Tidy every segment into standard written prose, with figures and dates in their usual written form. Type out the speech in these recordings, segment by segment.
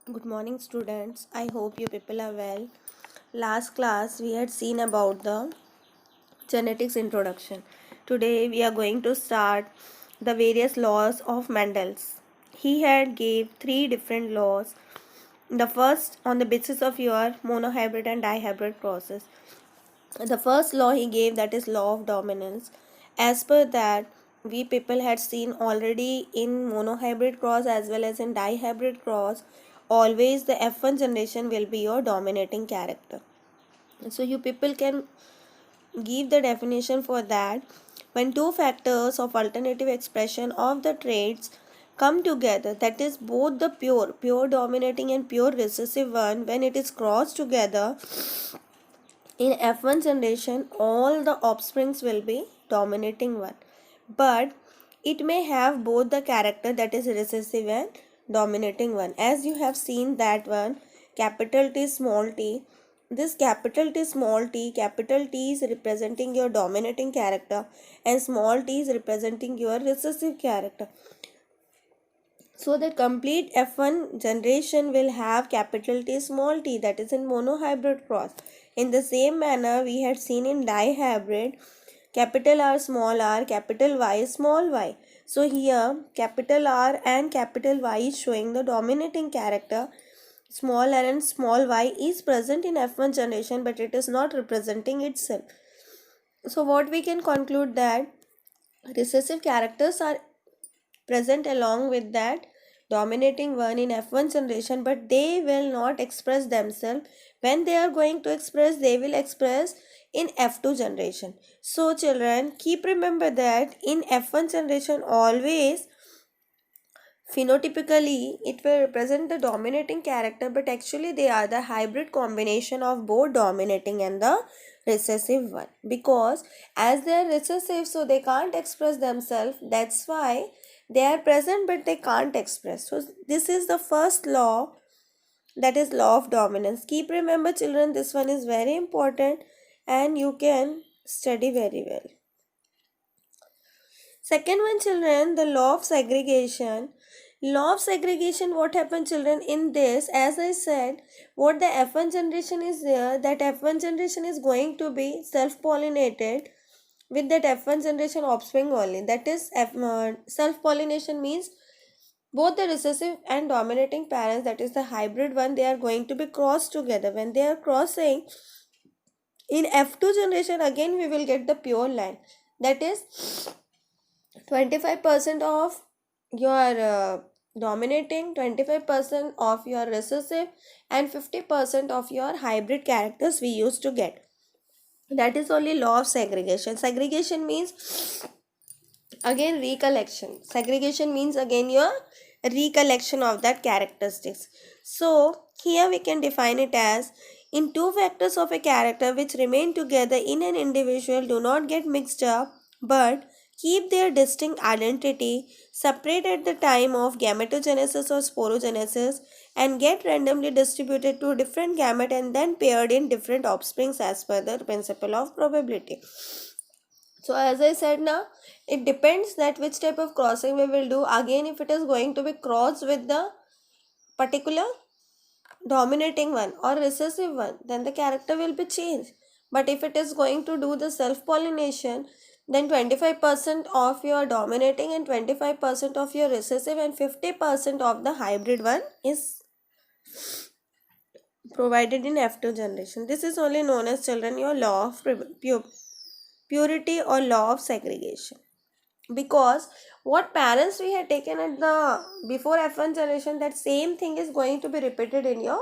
Good morning, students. I hope you people are well. Last class we had seen about the genetics introduction. Today we are going to start the various laws of Mendel's. He had gave three different laws. The first on the basis of your monohybrid and dihybrid process. The first law he gave, that is law of dominance. As per that, we people had seen already in monohybrid cross as well as in dihybrid cross, always the F1 generation will be your dominating character. So you people can give the definition for that. When two factors of alternative expression of the traits come together, that is both the pure dominating and pure recessive one, when it is crossed together in F1 generation, all the offsprings will be dominating one, but it may have both the character, that is recessive and dominating one. As you have seen that one, capital T small t, this capital capital T is representing your dominating character and small t is representing your recessive character. So the complete F1 generation will have capital T small t, that is in monohybrid cross. In the same manner we had seen in dihybrid, capital R small r, capital Y small y. So here capital R and capital Y is showing the dominating character. Small r and small y is present in F1 generation, but it is not representing itself. So what we can conclude, that recessive characters are present along with that dominating one in F1 generation, but they will not express themselves. When they are going to express, they will express in F2 generation. So children, keep remember that in F1 generation always phenotypically it will represent the dominating character, but actually they are the hybrid combination of both dominating and the recessive one, because as they are recessive, so they can't express themselves. That's why they are present but they can't express. So this is the first law, that is law of dominance. Keep remember children, this one is very important and you can study very well. Second one children, the law of segregation. Law of segregation, what happened children in this, as I said, what the F1 generation is there, that F1 generation is going to be self-pollinated with that F1 generation offspring only. That is self-pollination means both the recessive and dominating parents, that is the hybrid one, they are going to be crossed together. When they are crossing in F2 generation, again we will get the pure line, that is 25% of your dominating, 25% of your recessive, and 50% of your hybrid characters we used to get. That is only law of segregation. Segregation means again recollection. Segregation means again your recollection of that characteristics. So here we can define it as, in two factors of a character which remain together in an individual do not get mixed up but keep their distinct identity, separate at the time of gametogenesis or sporogenesis, and get randomly distributed to different gamete and then paired in different offsprings as per the principle of probability. So as I said now, it depends that which type of crossing we will do. Again, if it is going to be crossed with the particular dominating one or recessive one, then the character will be changed. But if it is going to do the self-pollination, then 25% of your dominating and 25% of your recessive and 50% of the hybrid one is provided in F2 generation. This is only known as children your law of purity or law of segregation. Because what parents we had taken at the before F1 generation, that same thing is going to be repeated in your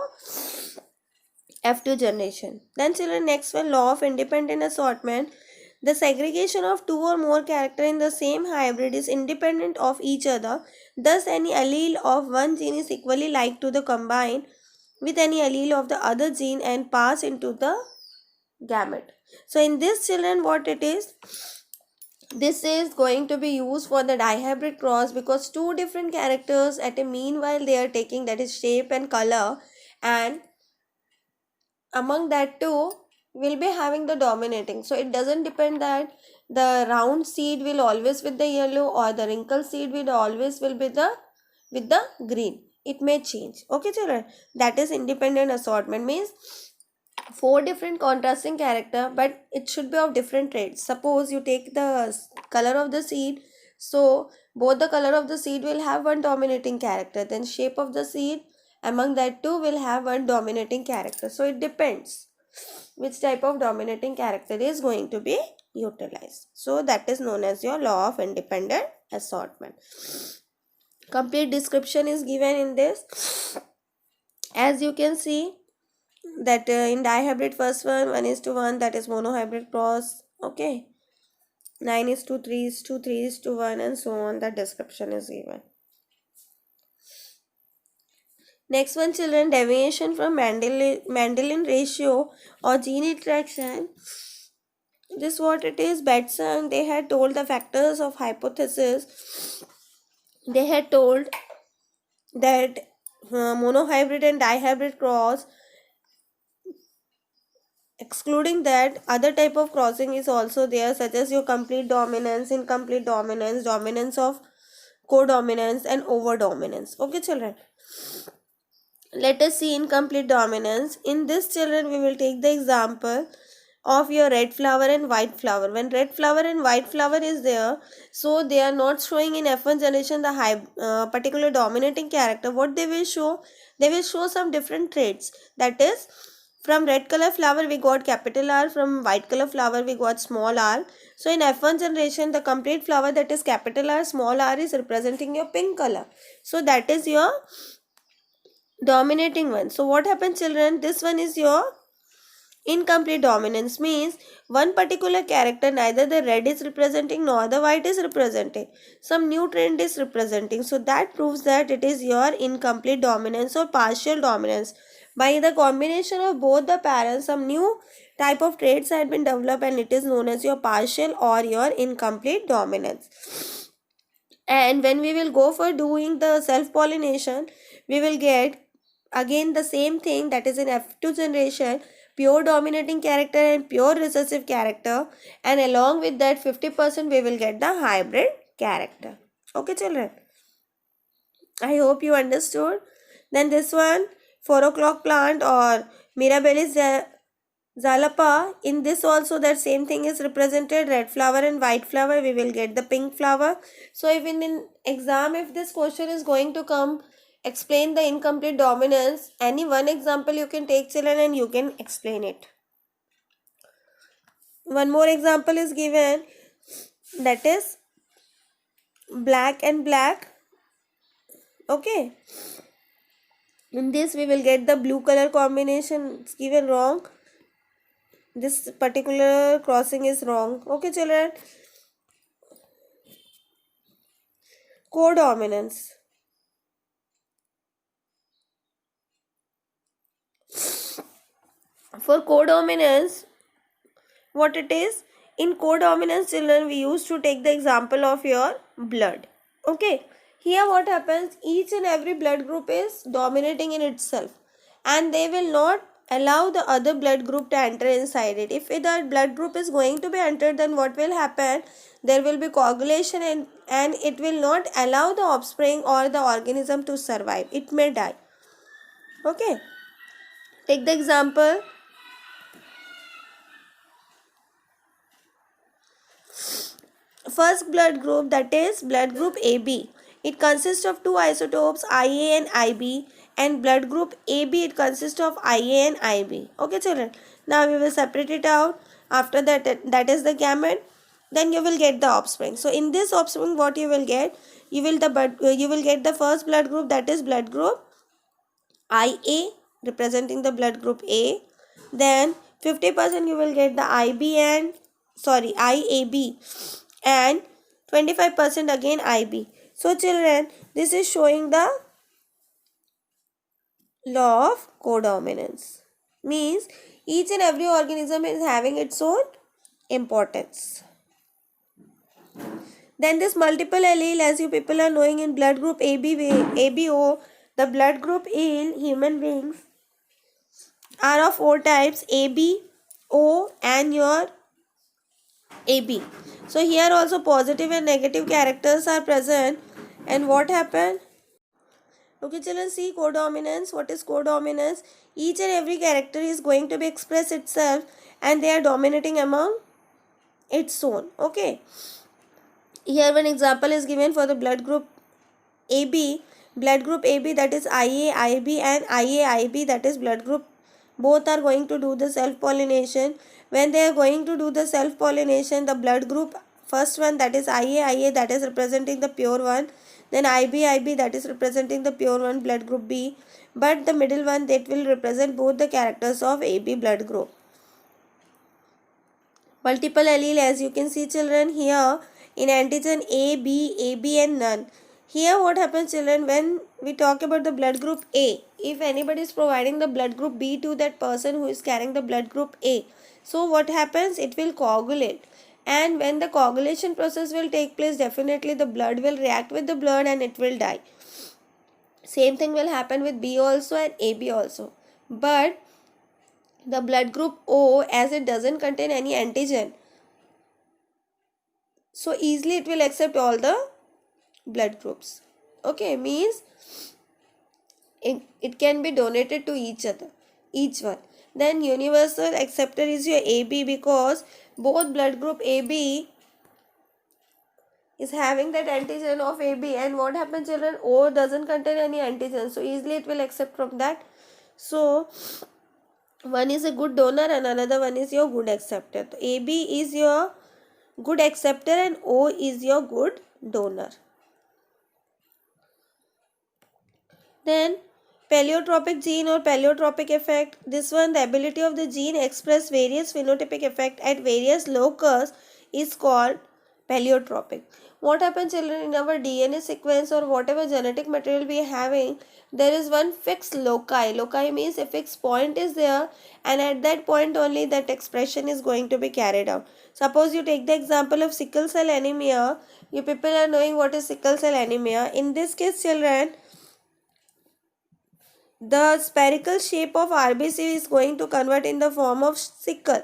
F2 generation. Then children, next one, law of independent assortment. The segregation of two or more character in the same hybrid is independent of each other. Thus any allele of one gene is equally like to the combine with any allele of the other gene and pass into the gamete. So in this children, what it is, this is going to be used for the dihybrid cross, because two different characters at a meanwhile they are taking, that is shape and color, and among that two will be having the dominating. So it doesn't depend that the round seed will always with the yellow or the wrinkle seed will always will be the with the green. it may change. Okay children, that is independent assortment. Means four different contrasting character, but it should be of different traits. Suppose you take the color of the seed, so both the color of the seed will have one dominating character, then shape of the seed among that two will have one dominating character. So it depends which type of dominating character is going to be utilized. So that is known as your law of independent assortment. Complete description is given in this. As you can see that in dihybrid, first one 1:1, that is monohybrid cross. Okay, 9:3:3, 3:1, and so on. That description is given. Next one children, deviation from Mendelian ratio or gene interaction. This what it is. Batson, they had told the factors of hypothesis. They had told that monohybrid and dihybrid cross, excluding that other type of crossing is also there, such as your complete dominance, incomplete dominance, dominance of codominance, and over dominance. Okay children, let us see incomplete dominance. In this children, we will take the example of your red flower and white flower. When red flower and white flower is there, so they are not showing in F1 generation the particular dominating character. What they will show? They will show some different traits. That is, from red color flower we got capital R, from white color flower we got small r. So in F1 generation, the complete flower, that is capital R, small r, is representing your pink color. So that is your dominating one. So what happens children? This one is your incomplete dominance. Means one particular character, neither the red is representing nor the white is representing, some new trend is representing. So that proves that it is your incomplete dominance or partial dominance. By the combination of both the parents, some new type of traits had been developed, and it is known as your partial or your incomplete dominance. And when we will go for doing the self pollination, we will get again the same thing, that is in F2 generation, pure dominating character and pure recessive character, and along with that 50% we will get the hybrid character. Okay children, I hope you understood. Then this one, 4 o'clock plant or Mirabilis Zalapa, in this also that same thing is represented, red flower and white flower, we will get the pink flower. So even in exam, if this question is going to come, explain the incomplete dominance, any one example you can take children and you can explain it. One more example is given, that is black and black. Okay, in this we will get the blue color combination. It's given wrong, this particular crossing is wrong. Okay children, codominance. For codominance, what it is? In codominance children, we used to take the example of your blood. Okay, here what happens? Each and every blood group is dominating in itself, and they will not allow the other blood group to enter inside it. If the blood group is going to be entered, then what will happen? There will be coagulation, and it will not allow the offspring or the organism to survive. It may die. Okay, take the example. First blood group, that is blood group AB. It consists of two isotopes Ia and Ib, and blood group AB, it consists of Ia and Ib. Okay children, now we will separate it out. After that is the gamete. Then you will get the offspring. So in this offspring, what you will get? You will get the first blood group, that is blood group Ia, representing the blood group A. Then 50% you will get the IAB, and 25% again IB. So children, this is showing the law of codominance. Means each and every organism is having its own importance. Then this multiple allele, as you people are knowing, in blood group ABO, the blood group in human beings are of four types: AB, O, and your AB. So here also positive and negative characters are present. And what happened? Okay, children, see codominance. What is codominance? Each and every character is going to be express itself and they are dominating among its own. Okay. Here one example is given for the blood group AB. Blood group AB, that is IA, IB, and IA, IB, that is blood group. Both are going to do the self-pollination. When they are going to do the self-pollination, the blood group, first one, that is IA, IA, that is representing the pure one. Then IB, IB, that is representing the pure one, blood group B. But the middle one, that will represent both the characters of AB blood group. Multiple allele, as you can see, children, here in antigen A, B, AB, and none. Here what happens, children, when we talk about the blood group A, if anybody is providing the blood group B to that person who is carrying the blood group A, so what happens, it will coagulate, and when the coagulation process will take place, definitely the blood will react with the blood and it will die. Same thing will happen with B also and AB also. But the blood group O, as it doesn't contain any antigen, so easily it will accept all the blood groups. Okay, means it can be donated to each one. Then universal acceptor is your AB, because both blood group AB is having that antigen of AB, and what happens, children, O doesn't contain any antigen, so easily it will accept from that. So one is a good donor and another one is your good acceptor. So AB is your good acceptor and O is your good donor. Then paleotropic gene or paleotropic effect. This one, the ability of the gene express various phenotypic effect at various locus is called paleotropic. What happens, children, in our DNA sequence or whatever genetic material we are having, there is one fixed loci. Loci means a fixed point is there, and at that point only that expression is going to be carried out. Suppose you take the example of sickle cell anemia. You people are knowing what is sickle cell anemia. In this case, children, the spherical shape of RBC is going to convert in the form of sickle.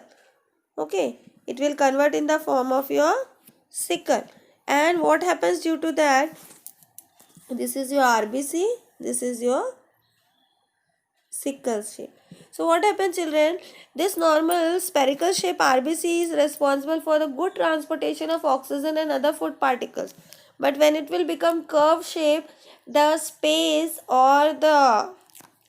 Okay, it will convert in the form of your sickle. And what happens due to that? This is your RBC, this is your sickle shape. So what happens, children? This normal spherical shape RBC is responsible for the good transportation of oxygen and other food particles. But when it will become curved shape, the space or the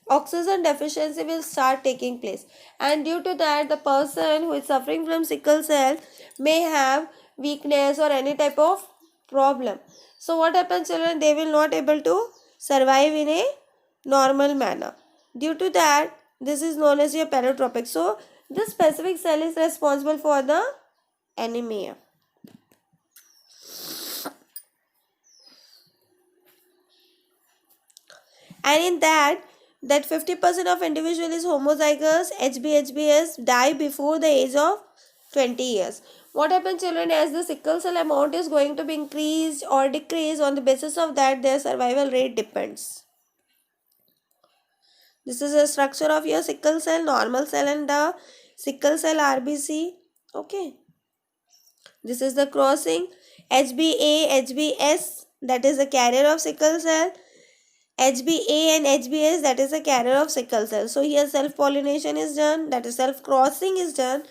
oxygen deficiency will start taking place, and due to that the person who is suffering from sickle cell may have weakness or any type of problem. So what happens, children? They will not able to survive in a normal manner. Due to that, this is known as your paleotropic. So this specific cell is responsible for the anemia. And in that 50% of individual is homozygous HbHbS die before the age of 20 years. What happens, children, as the sickle cell amount is going to be increased or decreased, on the basis of that their survival rate depends. This is a structure of your sickle cell, normal cell and the sickle cell RBC. Okay. This is the crossing. HbA, HbS, that is the carrier of sickle cell. HbA and HbS, that is a carrier of sickle cell. So here self-pollination is done, that is self-crossing is done.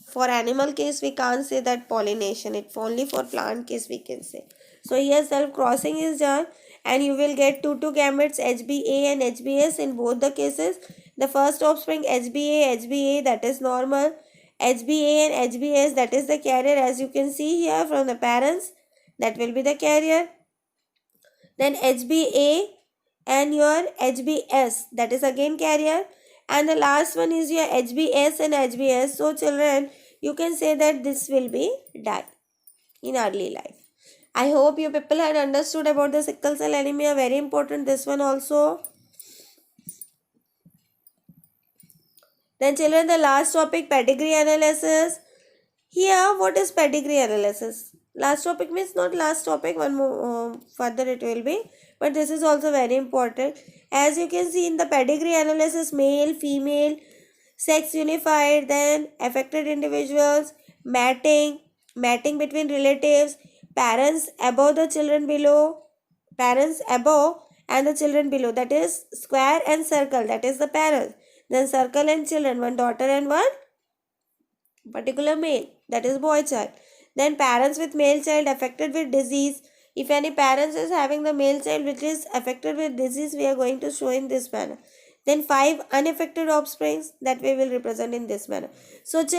For animal case we can't say that pollination, it's only for plant case we can say. So here self-crossing is done and you will get two gametes HbA and HbS in both the cases. The first offspring HbA, that is normal. HbA and HbS, that is the carrier, as you can see here from the parents, that will be the carrier. Then HbA and your HbS, that is again carrier, and the last one is your HbS and HbS. So children, you can say that this will be die in early life. I hope you people had understood about the sickle cell anemia. Very important, this one also. Then children, the last topic, pedigree analysis. Here, what is pedigree analysis? Last topic means not last topic, one more further it will be, but this is also very important. As you can see in the pedigree analysis, male, female, sex unified, then affected individuals, matting between relatives, parents above the children below, parents above and the children below, that is square and circle, that is the parents. Then circle and children, one daughter and one particular male, that is boy child. Then parents with male child affected with disease. If any parents is having the male child which is affected with disease, we are going to show in this manner. Then 5 unaffected offsprings, that we will represent in this manner. So